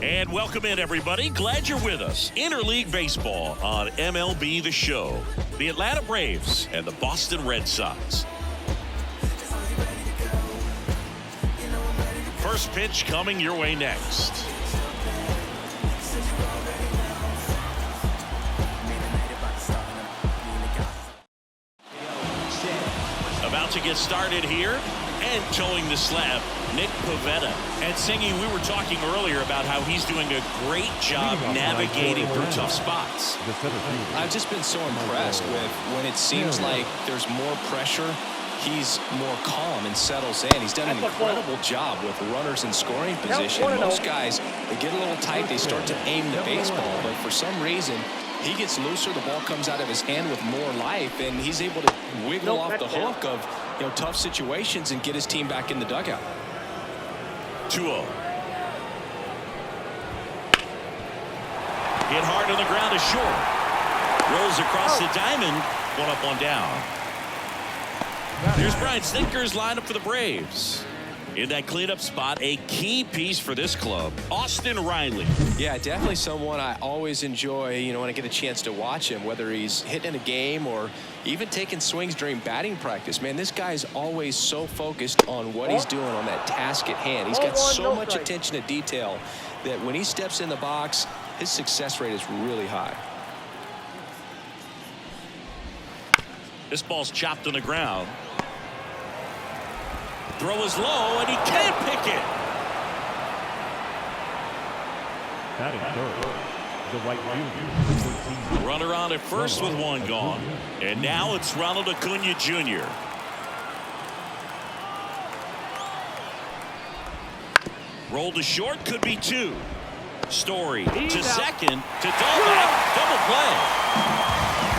And welcome in, everybody. Glad you're with us. Interleague Baseball on MLB The Show. The Atlanta Braves and the Boston Red Sox. First pitch coming your way next. About to get started here. And towing the slab, Nick Pivetta. And Singy, we were talking earlier about how he's doing a great job navigating through tough spots. I've just been so impressed with when it seems like there's more pressure, he's more calm and settles in. He's done an incredible job with runners in scoring position. Most guys, they get a little tight, they start to aim the baseball, but for some reason, he gets looser, the ball comes out of his hand with more life, and he's able to wiggle off the hook of tough situations and get his team back in the dugout. 2-0. Hit hard on the ground is short. Rolls across the diamond. One up, one down. Here's Brian Snitker's lineup for the Braves. In that cleanup spot, a key piece for this club, Austin Riley. Yeah, definitely someone I always enjoy, when I get a chance to watch him, whether he's hitting a game or even taking swings during batting practice. Man, this guy's always so focused on what he's doing on that task at hand. He's got so much attention to detail that when he steps in the box, his success rate is really high. This ball's chopped on the ground. Throw is low, and he can't pick it. Batting third, the right fielder. Runner on at first with one gone. And now it's Ronald Acuna Jr. Roll to short, could be two. Story to second, to Dahlbeck, double play.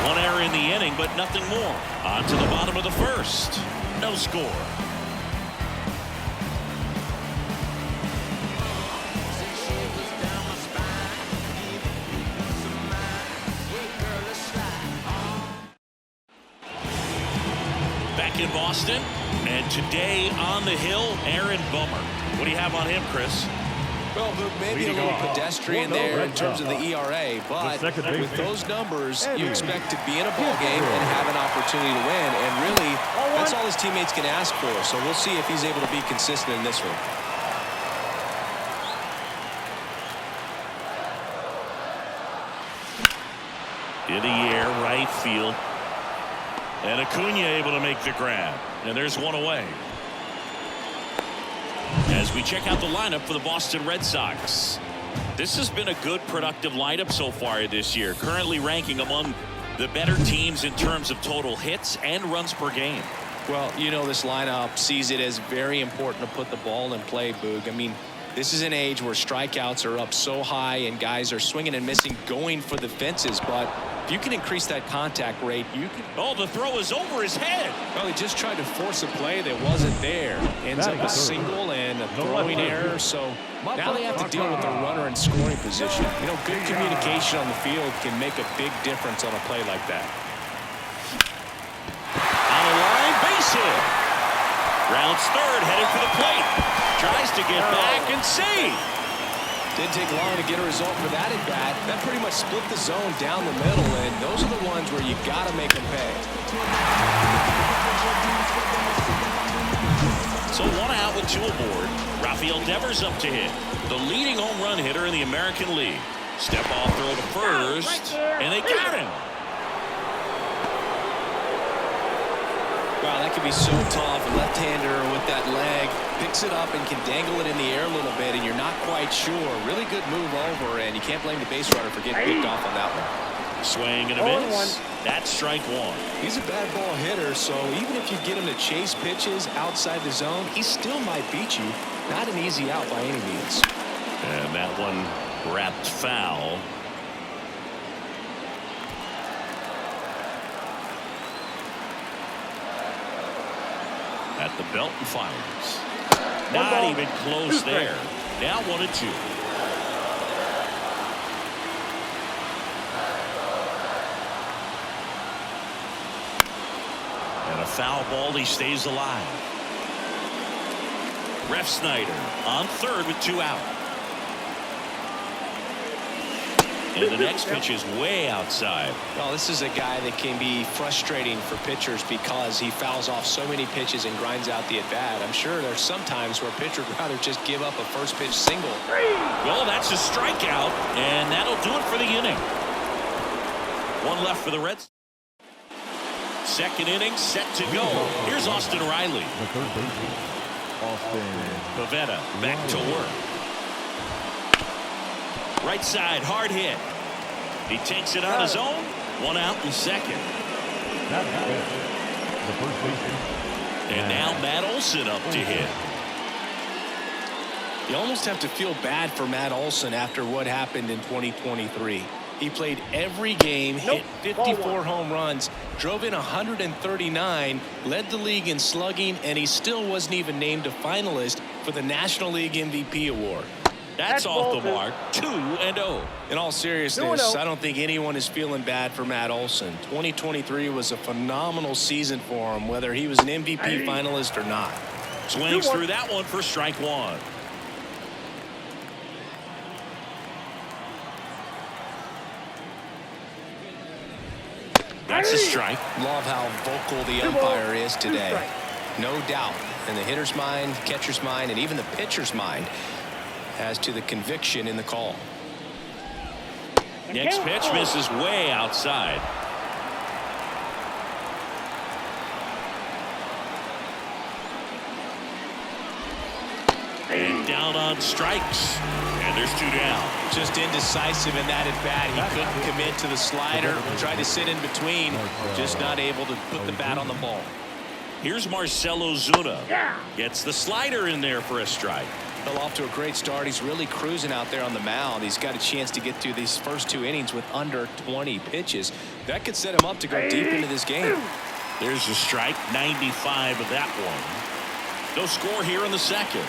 One error in the inning, but nothing more. On to the bottom of the first. No score. In Boston, and today on the hill, Aaron Bummer. What do you have on him, Chris? Well, maybe a little pedestrian there in terms of the ERA, but with those numbers, you expect to be in a ball game and have an opportunity to win, and really, that's all his teammates can ask for, so we'll see if he's able to be consistent in this one. In the air, right field. And Acuna able to make the grab. And there's one away. As we check out the lineup for the Boston Red Sox. This has been a good, productive lineup so far this year. Currently ranking among the better teams in terms of total hits and runs per game. Well, this lineup sees it as very important to put the ball in play, Boog. I mean, this is an age where strikeouts are up so high and guys are swinging and missing, going for the fences. But if you can increase that contact rate, you can. Oh, the throw is over his head. Well, he just tried to force a play that wasn't there. Ends up a single and a throwing error. So now they have to deal with the runner in scoring position. Good communication on the field can make a big difference on a play like that. On the line, base hit. Rounds third, headed for the plate. Tries to get back and save. Didn't take long to get a result for that at bat. That pretty much split the zone down the middle, and those are the ones where you got to make them pay. So one out with two aboard. Rafael Devers up to hit. The leading home run hitter in the American League. Step off throw to first, and they got him. Wow, that could be so tough. Left-hander with that leg picks it up and can dangle it in the air a little bit, and you're not quite sure. Really good move over, and you can't blame the base runner for getting picked off on that one. Swing and a miss. That's strike one. He's a bad ball hitter, so even if you get him to chase pitches outside the zone, he still might beat you. Not an easy out by any means. And that one wrapped foul. At the belt and fires. Not even close there. Now 1-2. And a foul ball. He stays alive. Ref Snyder on third with two out. And the next pitch is way outside. Well, this is a guy that can be frustrating for pitchers because he fouls off so many pitches and grinds out the at-bat. I'm sure there's some times where a pitcher would rather just give up a first pitch single. Well, that's a strikeout, and that'll do it for the inning. One left for the Reds. Second inning set to go. Here's Austin Riley. The third baseman, Austin Pavetta back to work. Right side, hard hit. He takes it on his own. One out in second. That's the first baseman. And now Matt Olson up to hit. You almost have to feel bad for Matt Olson after what happened in 2023. He played every game, hit 54 home runs, drove in 139, led the league in slugging, and he still wasn't even named a finalist for the National League MVP award. That's off the mark. 2-0. In all seriousness, I don't think anyone is feeling bad for Matt Olson. 2023 was a phenomenal season for him, whether he was an MVP finalist or not. Swings through that one for strike one. That's a strike. Love how vocal the umpire is today. No doubt in the hitter's mind, catcher's mind, and even the pitcher's mind as to the conviction in the call. Next pitch misses way outside. And down on strikes. And there's two down. Just indecisive in that at bat. He couldn't commit to the slider. Tried to sit in between. Just not able to put the bat on the ball. Here's Marcell Ozuna. Gets the slider in there for a strike. Well, off to a great start. He's really cruising out there on the mound. He's got a chance to get through these first two innings with under 20 pitches. That could set him up to go deep into this game. There's a strike. 95 of that one. No score here in the second.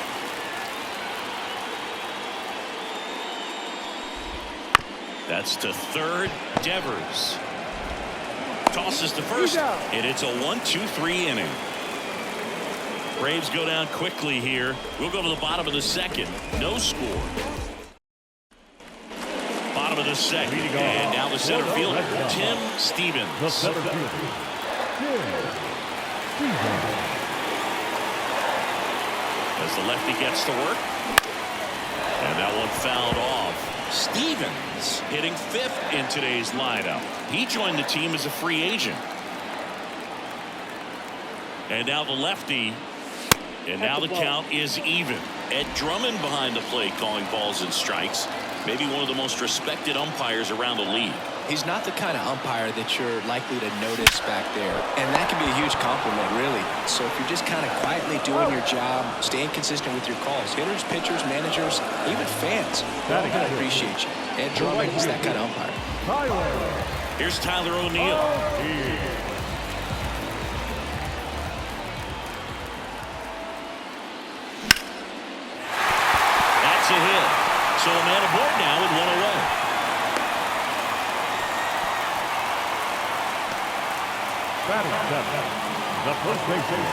That's to third. Devers tosses to first, and it's a 1-2-3 inning. Braves go down quickly here. We'll go to the bottom of the second. No score. Bottom of the second, and down the center fielder, Tim Stevens. The center fielder, As the lefty gets to work, and that one fouled off. Stevens hitting fifth in today's lineup. He joined the team as a free agent. And now the lefty. And now the count is even. Ed Drummond behind the plate calling balls and strikes. Maybe one of the most respected umpires around the league. He's not the kind of umpire that you're likely to notice back there. And that can be a huge compliment, really. So if you're just kind of quietly doing your job, staying consistent with your calls, hitters, pitchers, managers, even fans, they're all going to appreciate you. Ed Drummond, he's that kind of umpire. Here's Tyler O'Neill. That's a hit. So a man aboard now with one away.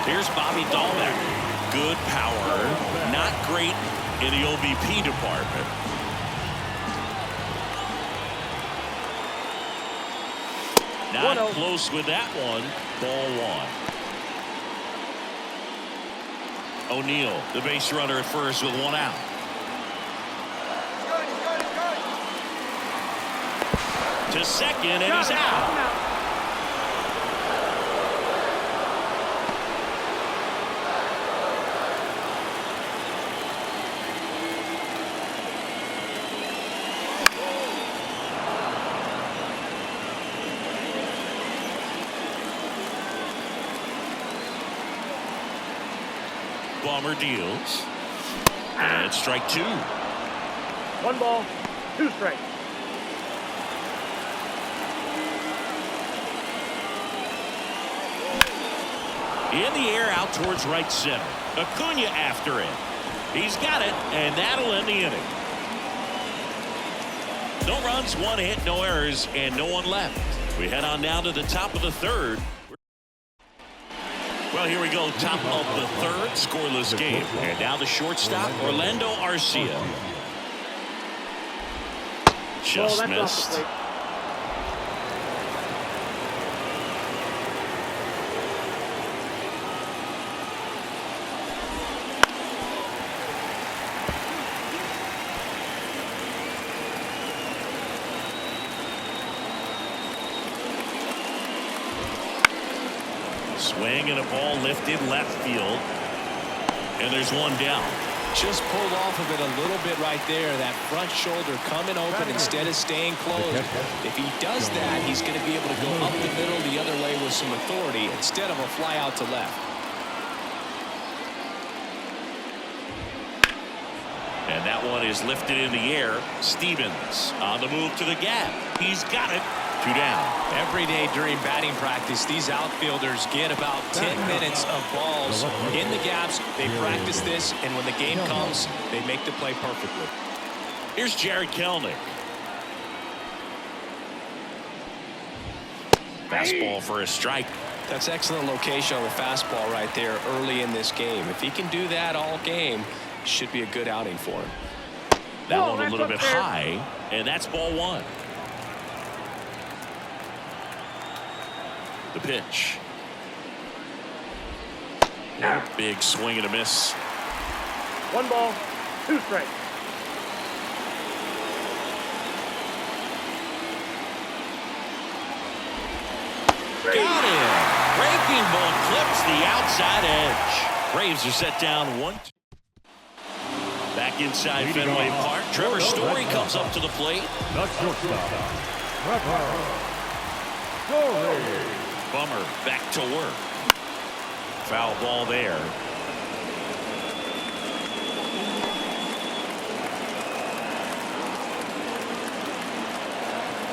Here's Bobby Dahlbeck. Good power. Not great in the OBP department. Not close with that one. Ball one. O'Neill, the base runner at first with one out. To second, and he's out. Bomber deals. And strike two. 1 ball, 2 strikes. In the air out towards right center. Acuna after it. He's got it, and that'll end the inning. No runs, 1 hit, no errors, and no one left. We head on down to the top of the third. Well, here we go, top of the third, scoreless game. And now the shortstop, Orlando Arcia. Just that's missed. off the plate. Swing and a ball lifted left field. And there's one down. Just pulled off of it a little bit right there. That front shoulder coming open instead of staying closed. If he does that, he's going to be able to go up the middle the other way with some authority instead of a fly out to left. And that one is lifted in the air. Stevens on the move to the gap. He's got it. 2 down. Every day during batting practice, these outfielders get about 10 minutes of balls in the gaps. They practice this, and when the game comes, they make the play perfectly. Here's Jared Kelenic. Fastball for a strike. That's excellent location on the fastball right there early in this game. If he can do that all game, it should be a good outing for him. That one a little bit high, and that's ball 1. The pitch. Big swing and a miss. 1 ball, 2 strikes. Got him. Breaking ball clips the outside edge. Braves are set down 1. Back inside Fenway Park. Trevor Story comes up to the plate. The shortstop, Trevor Story. Bummer back to work. Foul ball there.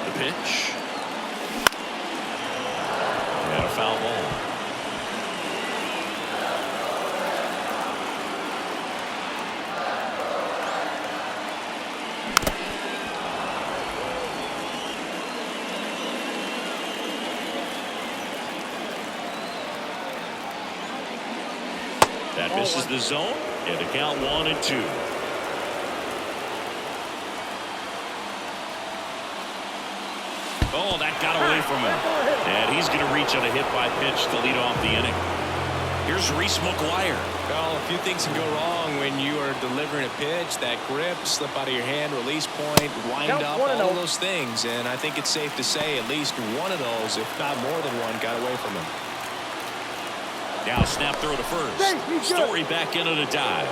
The pitch. And a foul ball. That misses the zone, and the count 1 and 2. Oh, that got away from him. And he's going to reach on a hit by pitch to lead off the inning. Here's Reese McGuire. Well, a few things can go wrong when you are delivering a pitch. That grip, slip out of your hand, release point, wind up, all of those things. And I think it's safe to say at least one of those, if not more than one, got away from him. Now snap throw to first. Story back into the dive.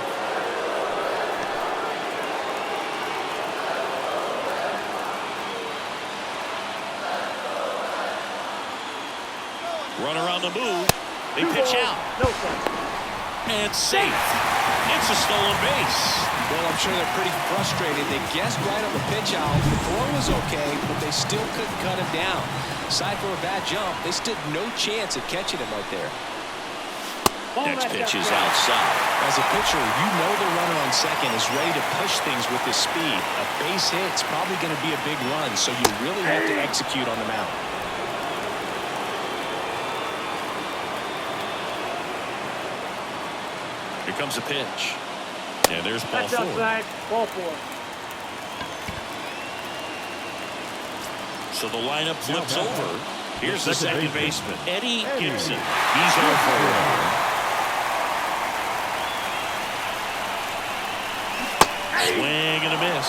Runner on the move. They pitch out. And safe. It's a stolen base. Well, I'm sure they're pretty frustrated. They guessed right on the pitch out. The throw was okay, but they still couldn't cut him down. Aside from a bad jump, they stood no chance at catching him right there. Next pitch is outside. As a pitcher, you know the runner on second is ready to push things with his speed. A base hit's probably going to be a big run, so you really have to execute on the mound. Here comes a pitch. And there's ball That's 4. outside, ball 4. So the lineup flips over. Here's the second baseman, Eddie Gibson. He's 0 for 1. Swing and a miss.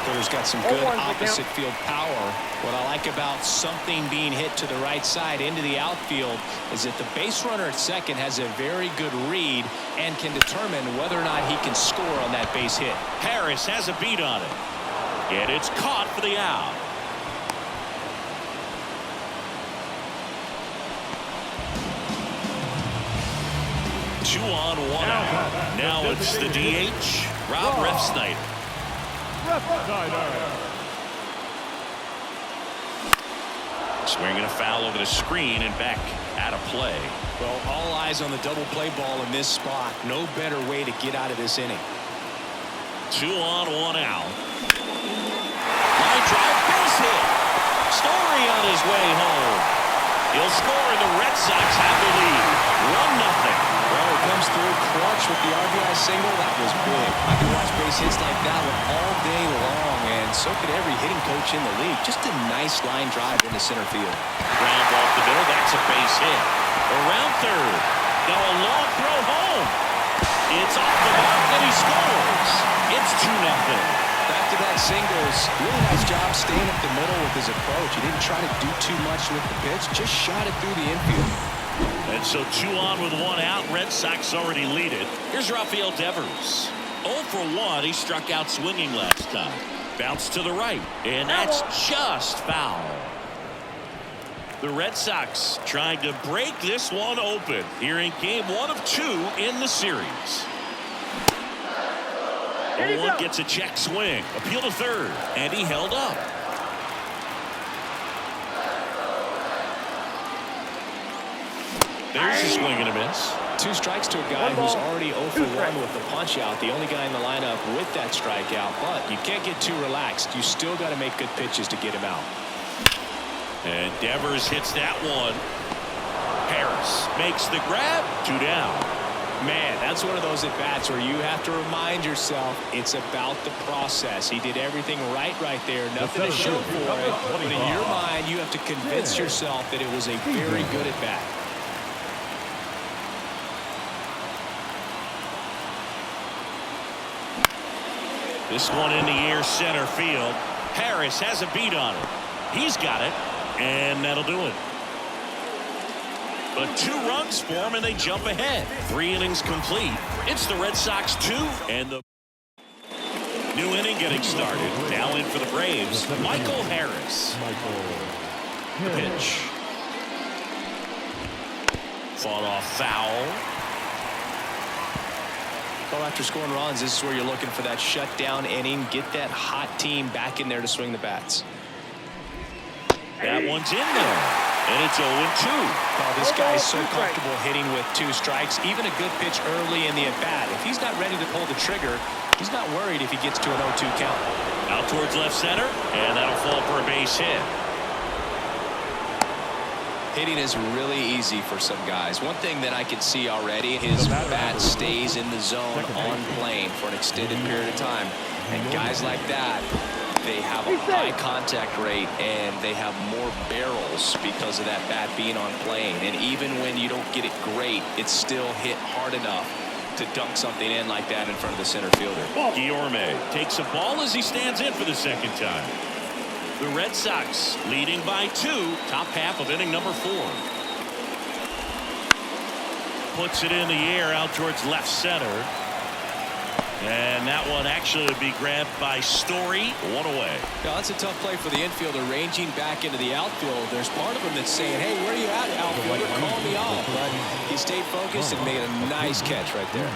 Hitter's got some good opposite field power. What I like about something being hit to the right side into the outfield is that the base runner at second has a very good read and can determine whether or not he can score on that base hit. Harris has a beat on it. And it's caught for the out. Two on, one out. Now it's the DH, Rob Refsnyder. Swinging a foul over the screen and back out of play. Well, all eyes on the double play ball in this spot. No better way to get out of this inning. 2 on, 1 out. Line drive, base hit. Story on his way home. He'll score and the Red Sox have the lead. 1-0. Well, it comes through clutch with the RBI single. That was big. I can watch base hits like that one all day long, and so could every hitting coach in the league. Just a nice line drive into center field. Ground ball up the middle. That's a base hit. Around third. Now a long throw home. It's off the mark and he scores. It's 2-0. Back-to-back singles. Really nice job staying up the middle with his approach. He didn't try to do too much with the pitch. Just shot it through the infield. And so 2 on with 1 out. Red Sox already lead it. Here's Rafael Devers. 0 for 1. He struck out swinging last time. Bounce to the right. And that's just foul. The Red Sox trying to break this one open here in game 1 of 2 in the series. 0-1 gets a check swing. Appeal to third. And he held up. There's a swing and a miss. 2 strikes to a guy who's already 0 for 1 with the punch out. The only guy in the lineup with that strikeout. But you can't get too relaxed. You still got to make good pitches to get him out. And Devers hits that one. Harris makes the grab. 2 down. Man, that's one of those at-bats where you have to remind yourself it's about the process. He did everything right there. Nothing to show for it. But in your mind, you have to convince yourself that it was a very good at-bat. This one in the air center field. Harris has a beat on it. He's got it. And that'll do it. But 2 runs for him and they jump ahead. 3 innings complete. It's the Red Sox 2 and the new inning getting started. Now in for the Braves, Michael Harris. The pitch. Fought off foul. Well, after scoring runs, this is where you're looking for that shutdown inning. Get that hot team back in there to swing the bats. That one's in there. And it's 0-2. Oh, this guy's so comfortable hitting with 2 strikes. Even a good pitch early in the at-bat. If he's not ready to pull the trigger, he's not worried if he gets to an 0-2 count. Out towards left center, and that'll fall for a base hit. Hitting is really easy for some guys. One thing that I can see already, his bat stays in the zone on plane for an extended period of time. And guys like that, they have a high contact rate and they have more barrels because of that bat being on plane. And even when you don't get it great, it's still hit hard enough to dunk something in like that in front of the center fielder. Guillorme takes a ball as he stands in for the second time. The Red Sox leading by 2, top half of inning number 4. Puts it in the air out towards left center. And that one actually would be grabbed by Story. 1 away. Now, that's a tough play for the infielder, ranging back into the outfield. There's part of him that's saying, hey, where are you at, outfielder? Call me off. But he stayed focused and made a nice catch right there.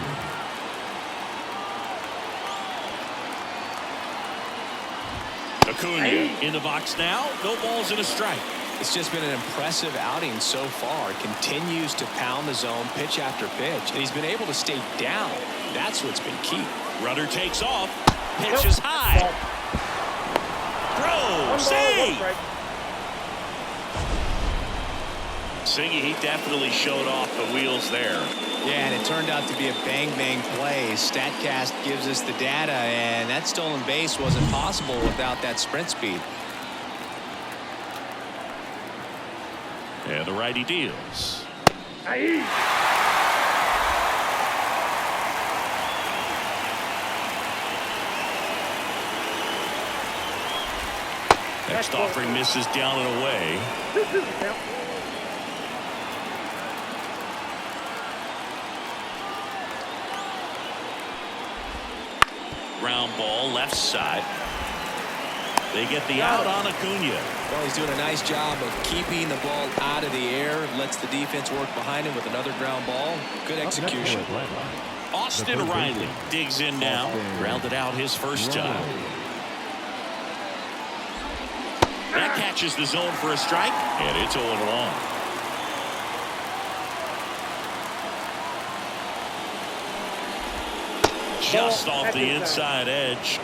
Acuna in the box now. No balls and a strike. It's just been an impressive outing so far. Continues to pound the zone pitch after pitch. And he's been able to stay down. That's what's been key. Runner takes off. Pitches high. Throw. Save. Singy, he definitely showed off the wheels there. Yeah, and it turned out to be a bang-bang play. StatCast gives us the data, and that stolen base wasn't possible without that sprint speed. And the righty deals. Next offering misses down and away. Ground ball left side. They get the out on Acuna. Well, he's doing a nice job of keeping the ball out of the air. Lets the defense work behind him with another ground ball. Good execution. Austin Riley digs in now. Grounded out his first time. That catches the zone for a strike, and it's 0-1. Just off the inside edge.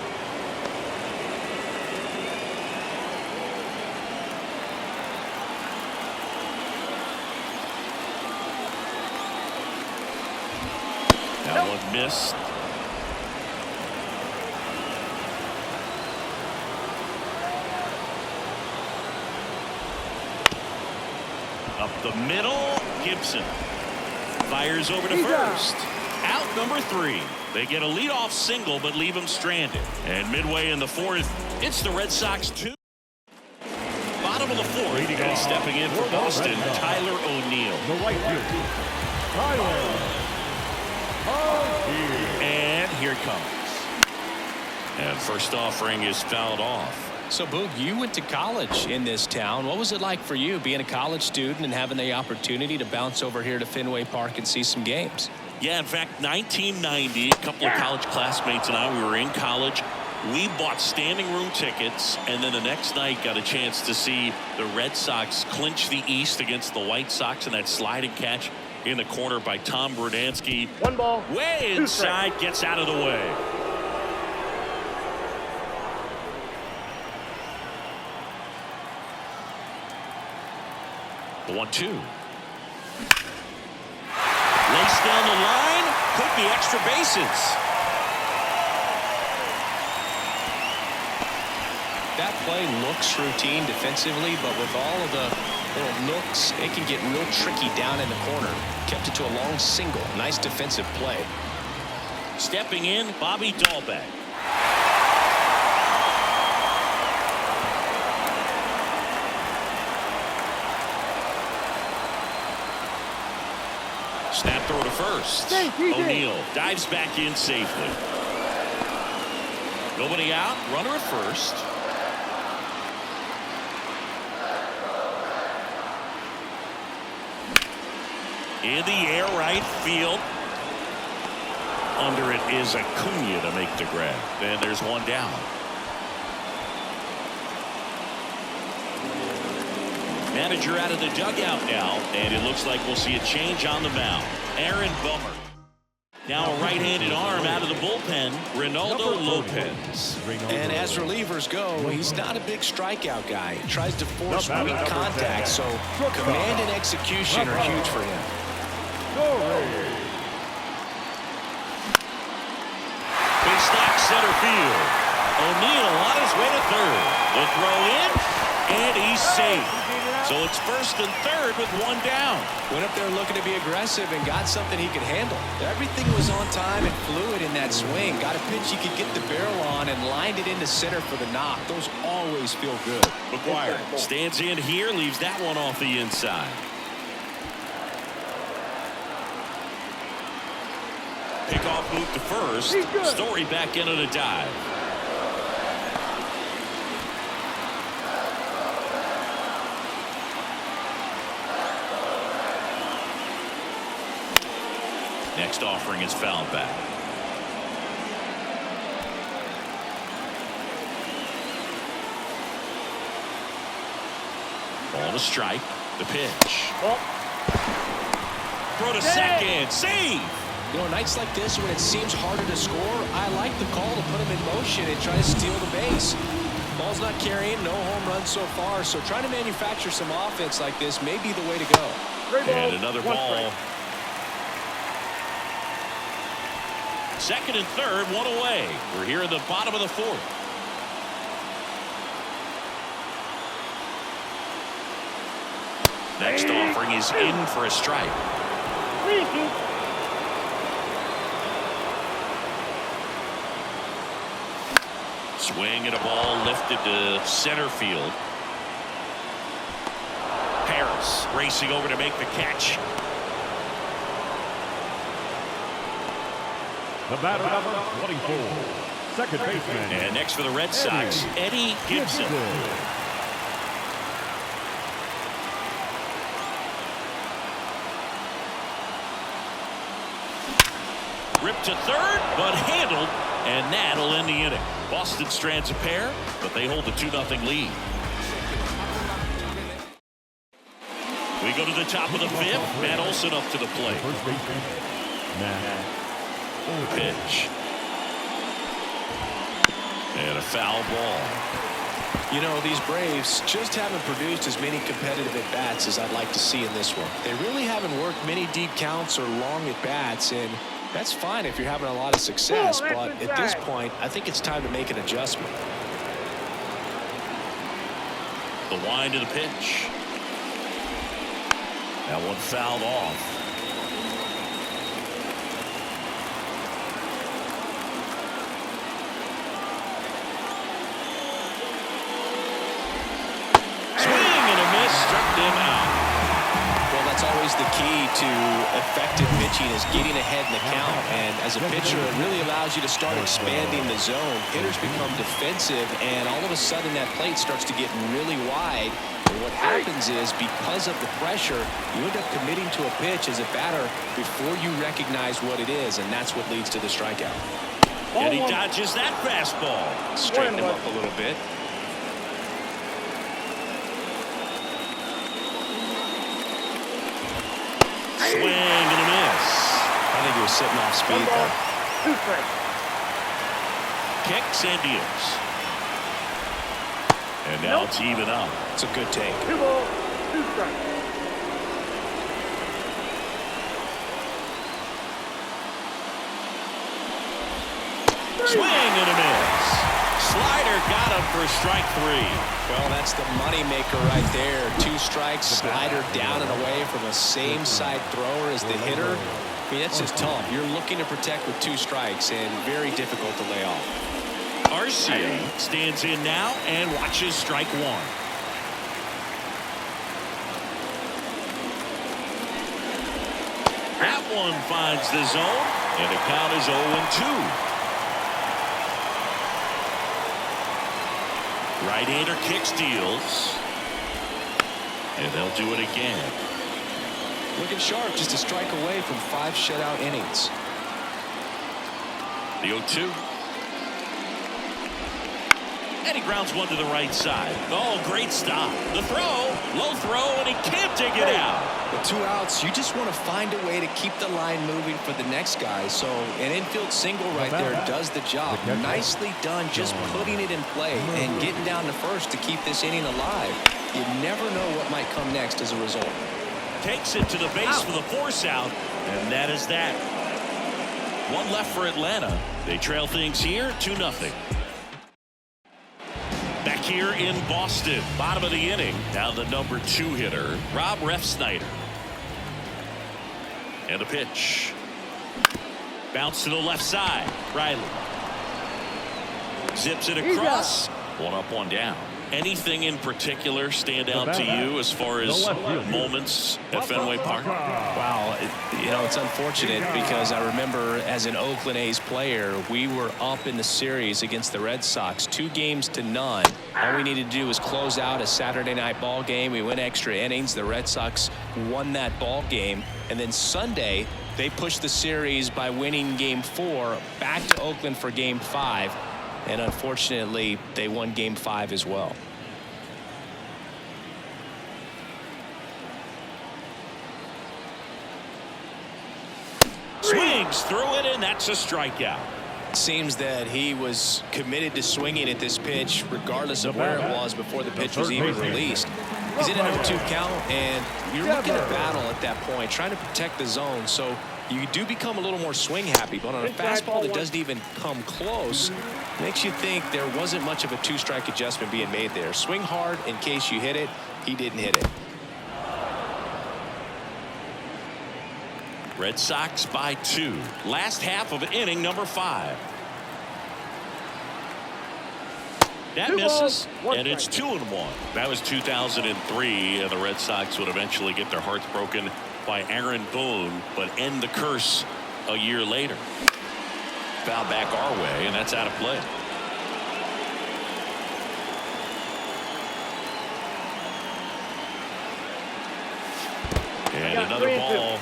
That one missed. Up the middle, Gibson fires over to first. Out number 3. They get a leadoff single but leave him stranded. And midway in the 4th, it's the Red Sox 2. Bottom of the 4th, and stepping in for Boston, Tyler O'Neill. The right field, Tyler. And here it comes. And first offering is fouled off. So, Boog, you went to college in this town. What was it like for you being a college student and having the opportunity to bounce over here to Fenway Park and see some games? Yeah, in fact, 1990, a couple of college classmates and I, we were in college. We bought standing room tickets, and then the next night got a chance to see the Red Sox clinch the East against the White Sox in that sliding catch in the corner by Tom Brudansky. 1 ball. Way inside, gets out of the way. The 1-2. Lace down the line. Could be extra bases. That play looks routine defensively, but with all of the little nooks, it can get real tricky down in the corner. Kept it to a long single. Nice defensive play. Stepping in, Bobby Dahlbeck. Snap throw to first. O'Neill dives back in safely. Nobody out. Runner at first. In the air, right field. Under it is Acuna to make the grab. And there's one down. Manager out of the dugout now, and it looks like we'll see a change on the mound. Aaron Bummer. Now a right-handed arm out of the bullpen, Ronaldo Lopez. And as relievers go, he's not a big strikeout guy. He tries to force weak contact, so command and execution are huge for him. Big stack center field. O'Neill on his way to third. The throw in, and he's safe. So it's first and third with one down. Went up there looking to be aggressive and got something he could handle. Everything was on time and fluid in that swing. Got a pitch he could get the barrel on and lined it into center for the knock. Those always feel good. McGuire stands in here, leaves that one off the inside. Pickoff move to first. Story back into the dive. Next offering is fouled back. Ball to strike. The pitch. Throw to second. Save. You know, nights like this when it seems harder to score, I like the call to put him in motion and try to steal the base. Ball's not carrying, no home runs so far, so trying to manufacture some offense like this may be the way to go. And another ball. Second and third, one away. We're here in the bottom of the 4th. Next offering is in for a strike. Swing and a ball lifted to center field. Harris racing over to make the catch. The batter, number 24, second baseman. And next for the Red Sox, Eddie Gibson. Ripped to third, but handled, and that'll end the inning. Boston strands a pair, but they hold the 2-0 lead. We go to the top of the 5th. Matt Olson up to the plate. First baseman, Matt. Pitch. And a foul ball. You know, these Braves just haven't produced as many competitive at-bats as I'd like to see in this one. They really haven't worked many deep counts or long at-bats, and that's fine if you're having a lot of success, but at this point, I think it's time to make an adjustment. The wind of the pitch. That one fouled off. Struck him out. Well, that's always the key to effective pitching is getting ahead in the count. And as a pitcher, it really allows you to start expanding the zone. Hitters become defensive, and all of a sudden that plate starts to get really wide. And what happens is, because of the pressure, you end up committing to a pitch as a batter before you recognize what it is, and that's what leads to the strikeout. And he dodges that fastball. Straighten him up a little bit. Swing and a miss. I think he was sitting off speed there. 2 strikes. Kicks and deals. And now it's even up. It's a good take. 2 balls, 2 strikes. Swing and a miss. Slider got him for strike 3. Well, that's the moneymaker right there. 2 strikes, slider down and away from a same-side thrower as the hitter. I mean, that's just tough. You're looking to protect with 2 strikes and very difficult to lay off. Arcia stands in now and watches strike 1. That one finds the zone, and the count is 0-2. Right-hander kicks, deals, and they'll do it again. Looking sharp, just a strike away from 5 shutout innings. The 0-2. And he grounds one to the right side. Oh, great stop. The throw, low throw, and he can't dig it out. With 2 outs, you just want to find a way to keep the line moving for the next guy. So an infield single right there does the job. Nicely done, just putting it in play and getting down to first to keep this inning alive. You never know what might come next as a result. Takes it to the base for the force out, and that is that. One left for Atlanta. They trail things here 2-0. Back here in Boston, bottom of the inning. Now the number 2 hitter, Rob Refsnyder. And a pitch. Bounce to the left side. Riley. Zips it across. 1 up, 1 down. Anything in particular stand out to you as far as moments at Fenway Park? Wow, you know, it's unfortunate because I remember as an Oakland A's player, we were up in the series against the Red Sox, 2-0. All we needed to do was close out a Saturday night ball game. We went extra innings. The Red Sox won that ball game. And then Sunday, they pushed the series by winning Game 4 back to Oakland for Game 5. And unfortunately, they won Game 5 as well. Swings through it, and that's a strikeout. It seems that he was committed to swinging at this pitch regardless of where it was before the pitch was even released. He's in a number 2 count, and you're looking to battle at that point, trying to protect the zone. So you do become a little more swing happy, but on a fastball that doesn't even come close, makes you think there wasn't much of a 2-strike adjustment being made there. Swing hard in case you hit it. He didn't hit it. Red Sox by 2. Last half of inning number 5. That misses, and it's 2-1. That was 2003, and the Red Sox would eventually get their hearts broken by Aaron Boone, but end the curse a year later. Foul back our way, and that's out of play. And another ball.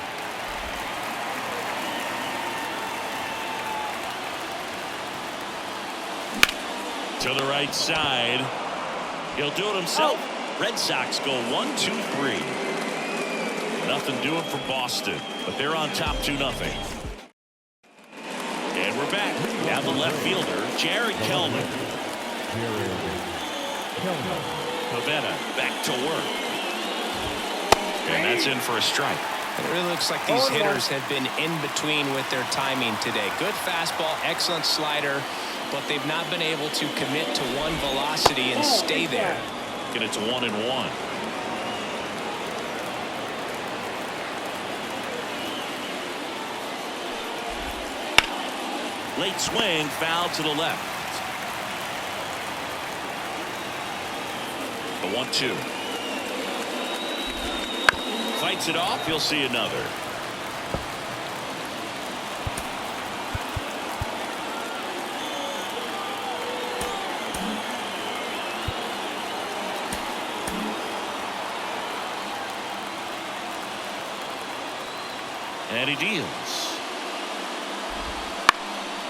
To the right side. He'll do it himself. Red Sox go 1-2-3. Nothing doing for Boston, but they're on top 2-0. And we're back. Now the left fielder, Jared Kelman. Pavetta back to work. And that's in for a strike. It really looks like these hitters have been in between with their timing today. Good fastball, excellent slider, but they've not been able to commit to one velocity and stay there. And it's 1-1. Late swing, foul to the left. The 1-2. Fights it off. He'll see another. And he deals.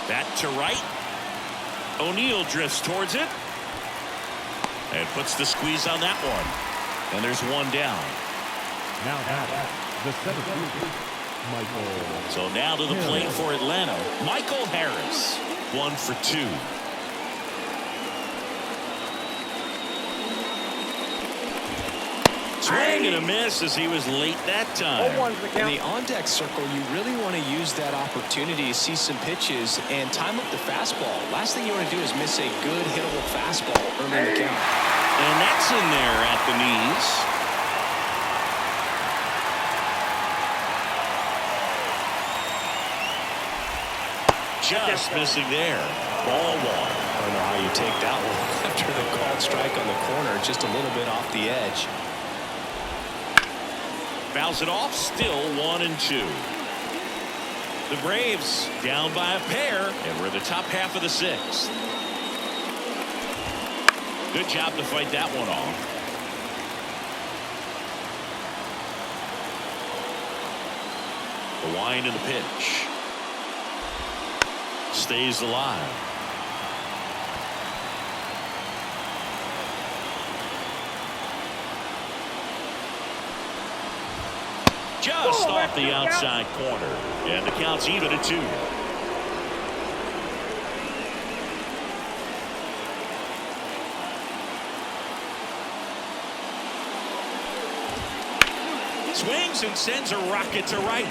That to right. O'Neill drifts towards it. And puts the squeeze on that one. And there's one down. Now at the 7th, Michael. So now to the plate for Atlanta. Michael Harris. 1 for 2. Swing and a miss as he was late that time. In the on-deck circle, you really want to use that opportunity to see some pitches and time up the fastball. Last thing you want to do is miss a good hittable fastball early in the count. And that's in there at the knees. Just missing there. Ball 1. I don't know how you take that one after the called strike on the corner, just a little bit off the edge. Fouls it off, still 1-2. The Braves down by a pair, and we're in the top half of the 6th. Good job to fight that one off. The wind and the pitch. Stays alive. Just off the outside corner. And the count's even at 2. Swings and sends a rocket to right.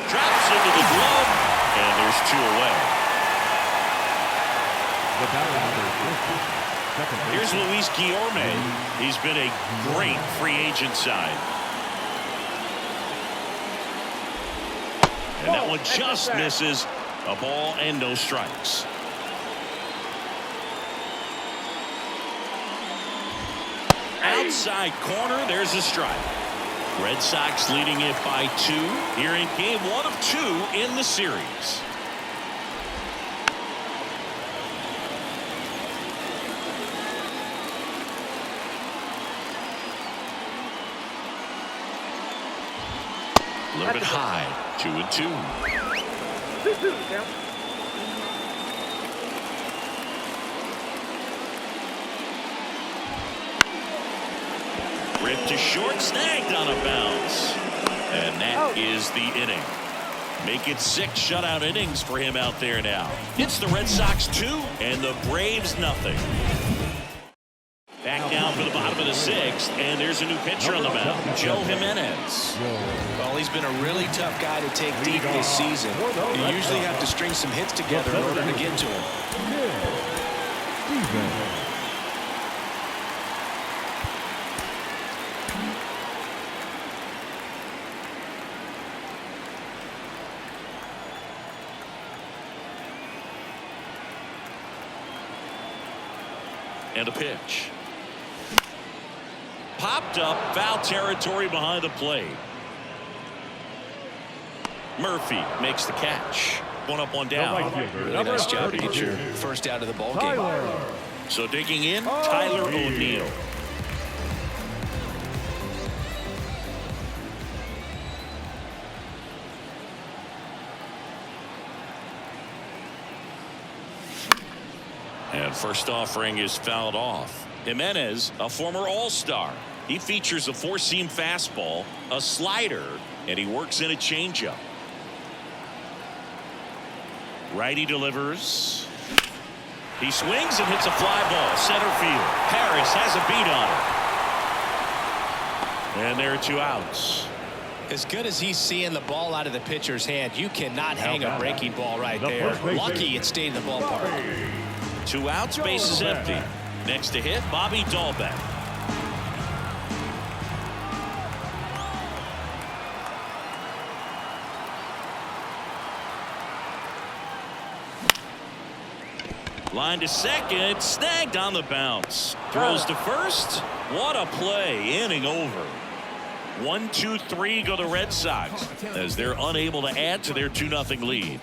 Drops into the glove. And there's 2 away. Here's Luis Guillorme. He's been a great free agent sign. And that one just misses. A ball and no strikes. Outside corner, there's a strike. Red Sox leading it by 2 here in game 1 of 2 in the series. A little bit high. 2-2. Ripped to short, snagged on a bounce. And that is the inning. Make it 6 shutout innings for him out there now. It's the Red Sox 2 and the Braves nothing. Back down for the bottom of the 6th, and there's a new pitcher on the mound, Joe Jimenez. Well, he's been a really tough guy to take deep this season. You usually have to string some hits together in order to get to him. And a pitch. Popped up, foul territory behind the plate. Murphy makes the catch. 1 up, 1 down. Really nice job to get your first out of the ball game. So digging in, Tyler O'Neill. And first offering is fouled off. Jimenez, a former All-Star. He features a 4-seam fastball, a slider, and he works in a changeup. Righty delivers. He swings and hits a fly ball, center field. Harris has a beat on it. And there are 2 outs. As good as he's seeing the ball out of the pitcher's hand, you cannot hang a breaking ball right there. Lucky it stayed in the ballpark. 2 outs, base is empty. Next to hit, Bobby Dahlbeck. Line to second, snagged on the bounce. Throws to first. What a play, inning over. 1, 2, 3 go the Red Sox as they're unable to add to their 2-0 lead.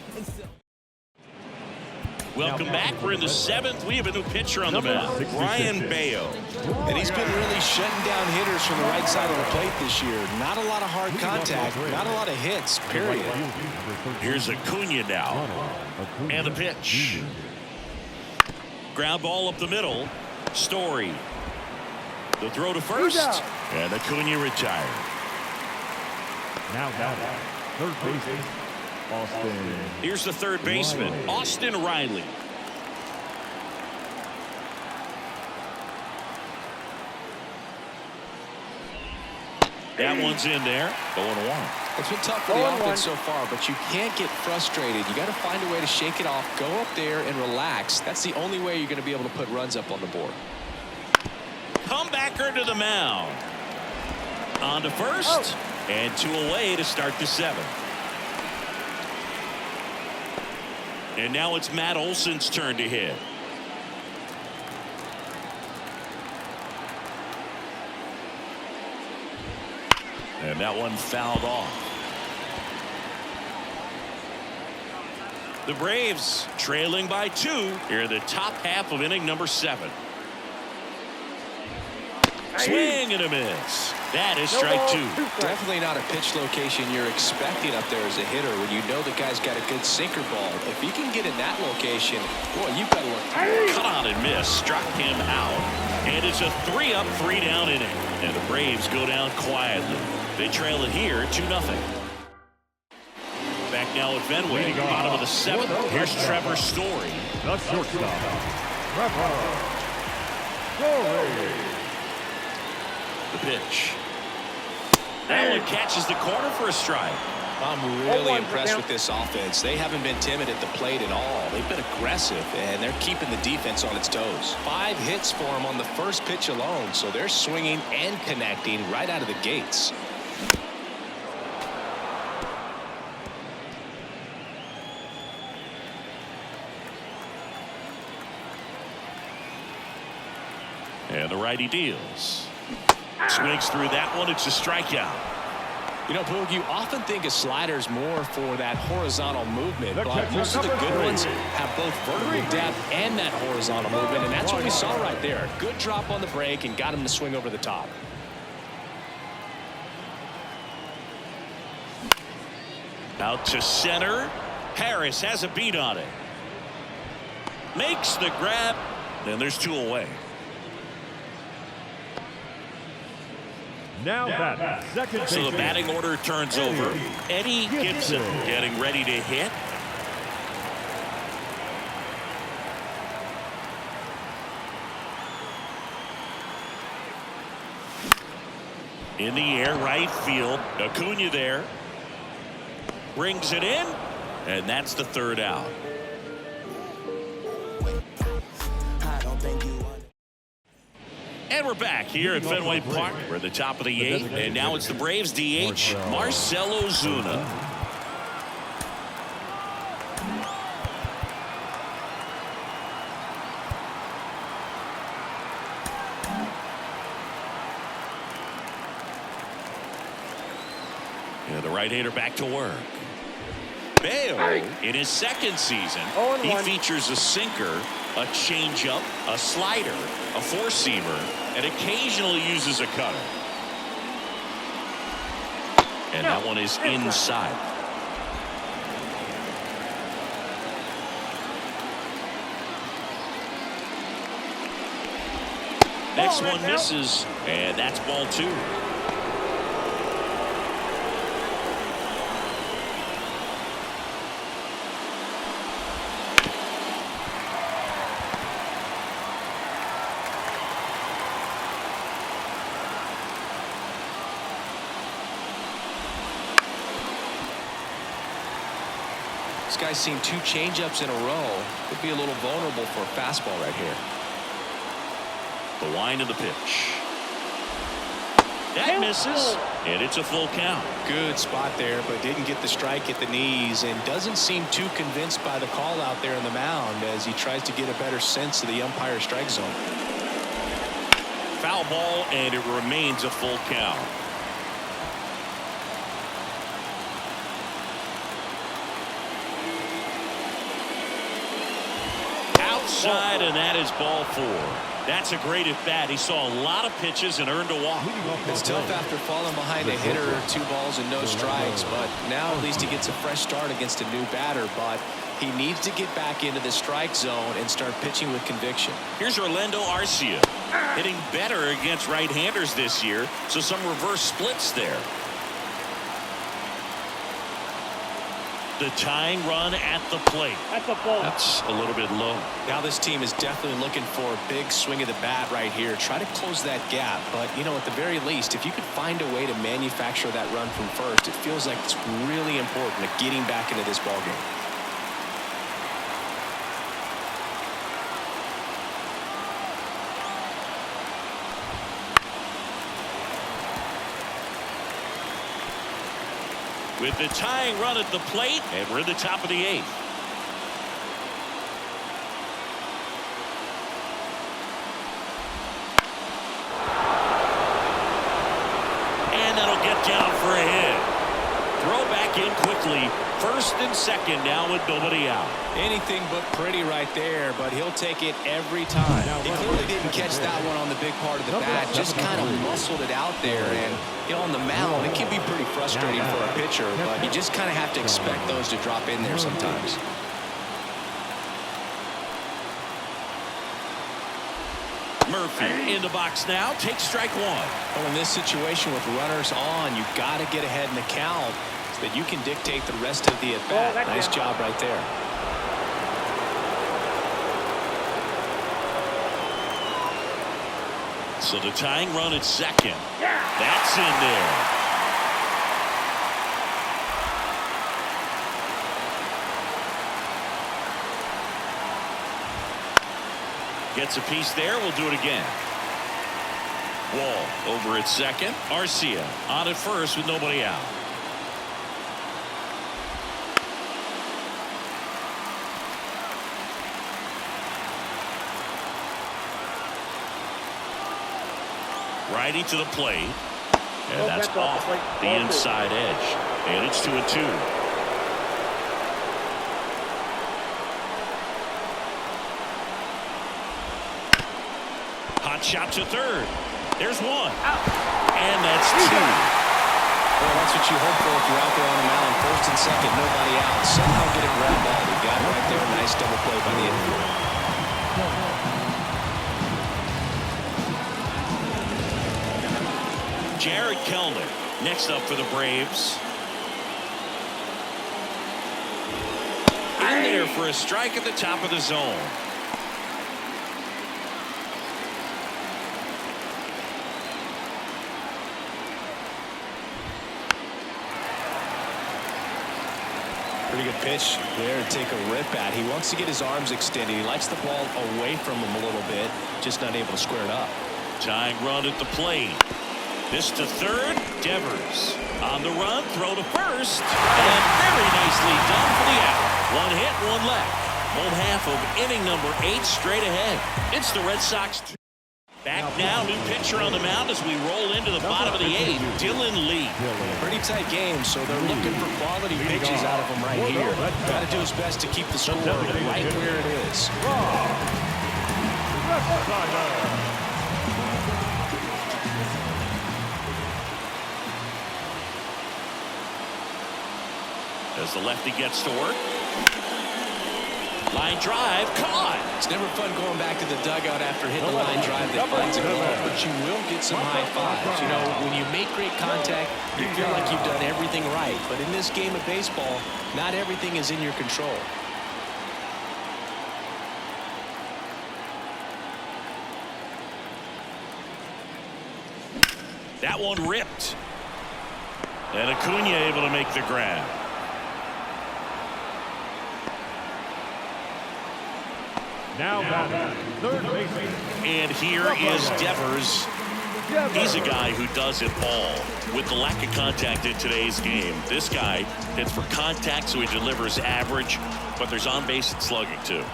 Welcome back. We're in the 7th. We have a new pitcher on the mound, Brian Bayo. And he's been really shutting down hitters from the right side of the plate this year. Not a lot of hard contact, not a lot of hits, period. Here's Acuna now. And the pitch. Ground ball up the middle. Story. The throw to first. And Acuna retired. Now third baseman, Austin. Here's the third baseman, Austin Riley. That one's in there. 0-1. It's been tough for the offense so far, but you can't get frustrated. You got to find a way to shake it off, go up there and relax. That's the only way you're going to be able to put runs up on the board. Comebacker to the mound. On to first. And 2 away to start the 7th. And now it's Matt Olson's turn to hit. And that one fouled off. The Braves trailing by 2 here in the top half of inning number 7. Swing and a miss. That is strike 2. Definitely not a pitch location you're expecting up there as a hitter when you know the guy's got a good sinker ball. If you can get in that location, boy, you've got to look. Cut on and miss. Struck him out. And it's a 3-up, 3-down inning. And the Braves go down quietly. They trail it here 2-0. Back now at Fenway, bottom of the 7th. Here's Trevor Story. The shortstop, Trevor Story. The pitch. That one catches the corner for a strike. I'm really impressed with this offense. They haven't been timid at the plate at all. They've been aggressive, and they're keeping the defense on its toes. 5 hits for them on the first pitch alone, so they're swinging and connecting right out of the gates. And the righty deals. Swings through that one. It's a strikeout. You know, Boog, you often think of sliders more for that horizontal movement, but most of the good ones have both vertical depth and that horizontal movement, and that's what we saw right there. Good drop on the break and got him to swing over the top. Out to center. Harris has a beat on it. Makes the grab. And there's 2 away. Now that second baseman. So the batting order turns over. Eddie Gibson getting ready to hit. In the air, right field. Acuna there. Brings it in. And that's the 3rd out. And we're back here at Fenway Park. We're at the top of the 8th, and now it's the Braves DH, Marcell Ozuna. And the right-hander back to work. Bayo, in his 2nd season, he features a sinker, a changeup, a slider, a 4-seamer, and occasionally uses a cutter. And that one is inside. Next one misses, and that's ball 2. This guy's seen 2 changeups in a row. Could be a little vulnerable for a fastball right here. The line of the pitch. That misses. And it's a full count. Good spot there, but didn't get the strike at the knees and doesn't seem too convinced by the call out there in the mound as he tries to get a better sense of the umpire strike zone. Foul ball, and it remains a full count. Outside, and that is ball 4. That's a great at bat. He saw a lot of pitches and earned a walk. It's tough after falling behind a hitter, 2 balls and no strikes, but now at least he gets a fresh start against a new batter. But he needs to get back into the strike zone and start pitching with conviction. Here's Orlando Arcia, hitting better against right-handers this year, so some reverse splits there. The tying run at the plate. That's a little bit low. Now this team is definitely looking for a big swing of the bat right here. Try to close that gap. But, you know, at the very least, if you could find a way to manufacture that run from first, it feels like it's really important to getting back into this ballgame. With the tying run at the plate, and we're at the top of the 8th. And that'll get down for a hit. Throw back in quickly. First and second now with nobody out. Anything but pretty right there, but he'll take it every time. He clearly didn't catch that one on the big part of the bat, just kind of muscled it out there. And, you know, on the mound, it can be pretty frustrating for a pitcher, but you just kind of have to expect those to drop in there sometimes. Murphy in the box now, takes strike 1. Well, in this situation with runners on, you've got to get ahead in the count so that you can dictate the rest of the at-bat. Nice job right there. So the tying run at second. That's in there. Gets a piece there. We'll do it again. Wall over at second. Arcia on at first with nobody out. Righty to the plate. And that's off the inside edge. And it's 2-2. Hot shot to third. There's 1. And that's 2. Well, that's what you hope for if you're out there on the mound. First and second, nobody out. Somehow get a ground ball. We got it right there. Nice double play by the infielder. Jared Kelnick next up for the Braves. In there for a strike at the top of the zone. Pretty good pitch there to take a rip at. He wants to get his arms extended. He likes the ball away from him a little bit, just not able to square it up. Tying run at the plate. This to third. Devers on the run. Throw to first. And very nicely done for the out. 1 hit, 1 left. Home half of inning number 8 straight ahead. It's the Red Sox. Back now, new pitcher on the mound as we roll into the bottom of the 8th. Dylan Lee. Pretty tight game, so they're looking for quality pitches out of him right here. Got to do his best to keep the score right where it is. As the lefty gets to work. Line drive, caught. It's never fun going back to the dugout after hitting a line drive that finds a glove, but you will get some high fives. You know, when you make great contact, you feel like you've done everything right. But in this game of baseball, not everything is in your control. That one ripped. And Acuna able to make the grab. Now third baseman. And here is Devers. He's a guy who does it all. With the lack of contact in today's game, this guy hits for contact, so he delivers average, but there's on-base and slugging too.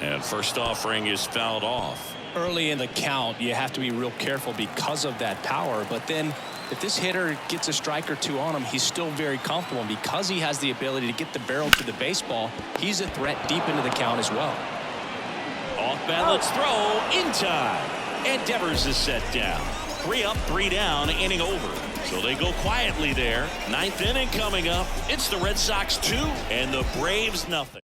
And first offering is fouled off. Early in the count, you have to be real careful because of that power, but then if this hitter gets a strike or two on him, he's still very comfortable. And because he has the ability to get the barrel to the baseball, he's a threat deep into the count as well. Off balance throw in time. And Devers is set down. 3 up, 3 down, inning over. So they go quietly there. 9th inning coming up. It's the Red Sox 2 and the Braves nothing.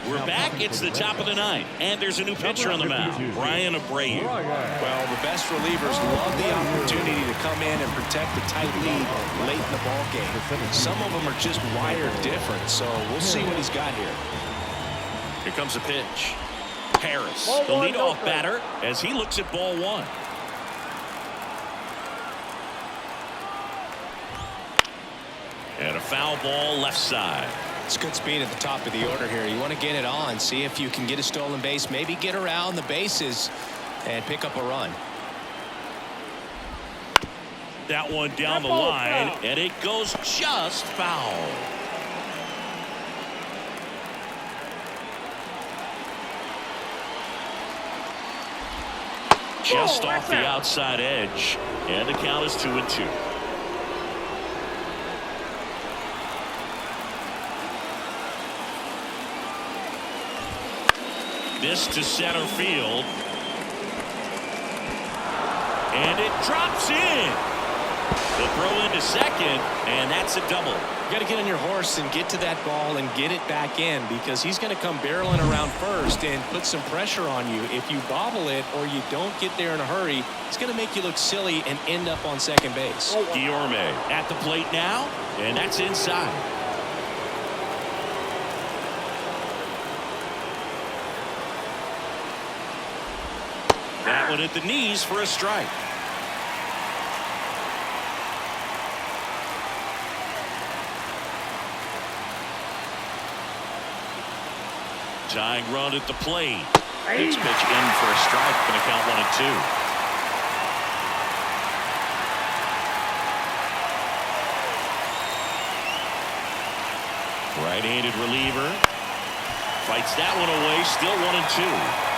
We're back. It's the top of the 9th, and there's a new pitcher on the mound, Brian Abreu. Well, the best relievers love the opportunity to come in and protect the tight lead late in the ball game. Some of them are just wired different, so we'll see what he's got here. Here comes a pitch. Harris, the leadoff batter, as he looks at ball 1. And a foul ball left side. It's good speed at the top of the order here. You want to get it on, see if you can get a stolen base, maybe get around the bases and pick up a run. That one down the line, and it goes just foul. Just off the outside edge, and the count is 2-2. This to center field. And it drops in. The throw into second, and that's a double. You got to get on your horse and get to that ball and get it back in, because he's going to come barreling around first and put some pressure on you. If you bobble it or you don't get there in a hurry, it's going to make you look silly and end up on second base. Guillorme at the plate now, and that's inside. That one at the knees for a strike. Tying run at the plate. Pitch in for a strike. Going to count 1-2. Right-handed reliever. Fights that one away. Still 1-2.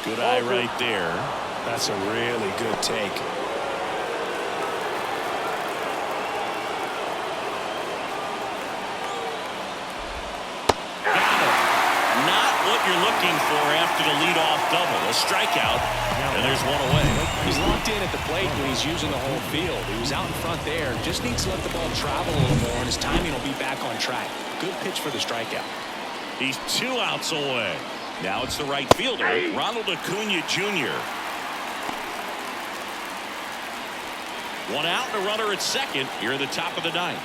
Good eye right there. That's a really good take. Not what you're looking for after the leadoff double. A strikeout, and there's one away. He's locked in at the plate when he's using the whole field. He was out in front there. Just needs to let the ball travel a little more, and his timing will be back on track. Good pitch for the strikeout. He's 2 outs away. Now it's the right fielder, Ronald Acuna Jr. 1 out and a runner at second here at the top of the 9th.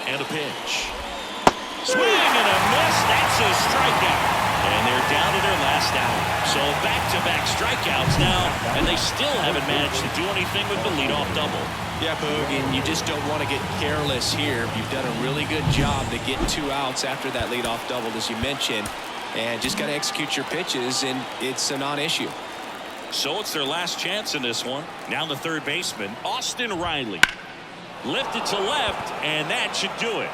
And a pitch. Swing and a miss. That's a strikeout. And they're down to their last out. So back-to-back strikeouts now, and they still haven't managed to do anything with the leadoff double. Yeah, Boog, and you just don't want to get careless here. You've done a really good job to get 2 outs after that leadoff double, as you mentioned, and just got to execute your pitches, and it's a non-issue. So it's their last chance in this one. Now the third baseman, Austin Riley. Lifted to left, and that should do it.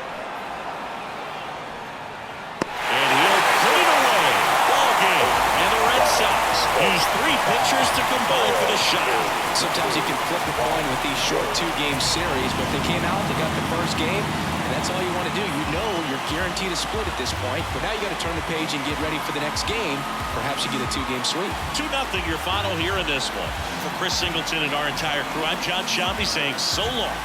And he'll put it away. Ball game. And the Red Sox use 3 pitchers to combine for the shutout. Sometimes you can flip a coin with these short 2-game series, but they came out, they got the first game, and that's all you want to do. You know you're guaranteed a split at this point, but now you got to turn the page and get ready for the next game. Perhaps you get a 2-game sweep. 2-0 your final here in this one. For Chris Singleton and our entire crew, I'm John Shambi saying so long.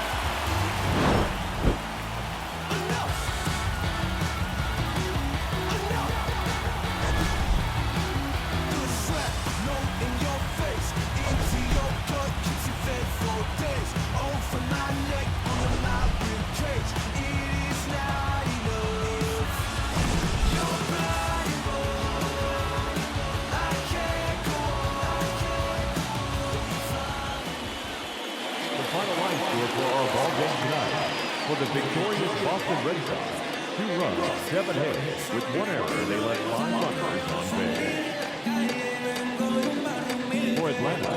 Days, oh, for my neck on the line with cage. score for our ball game tonight. For the victorious Boston Red Sox, 2 runs, 7 hits. With 1 error, they left 5 runners on base. For Atlanta,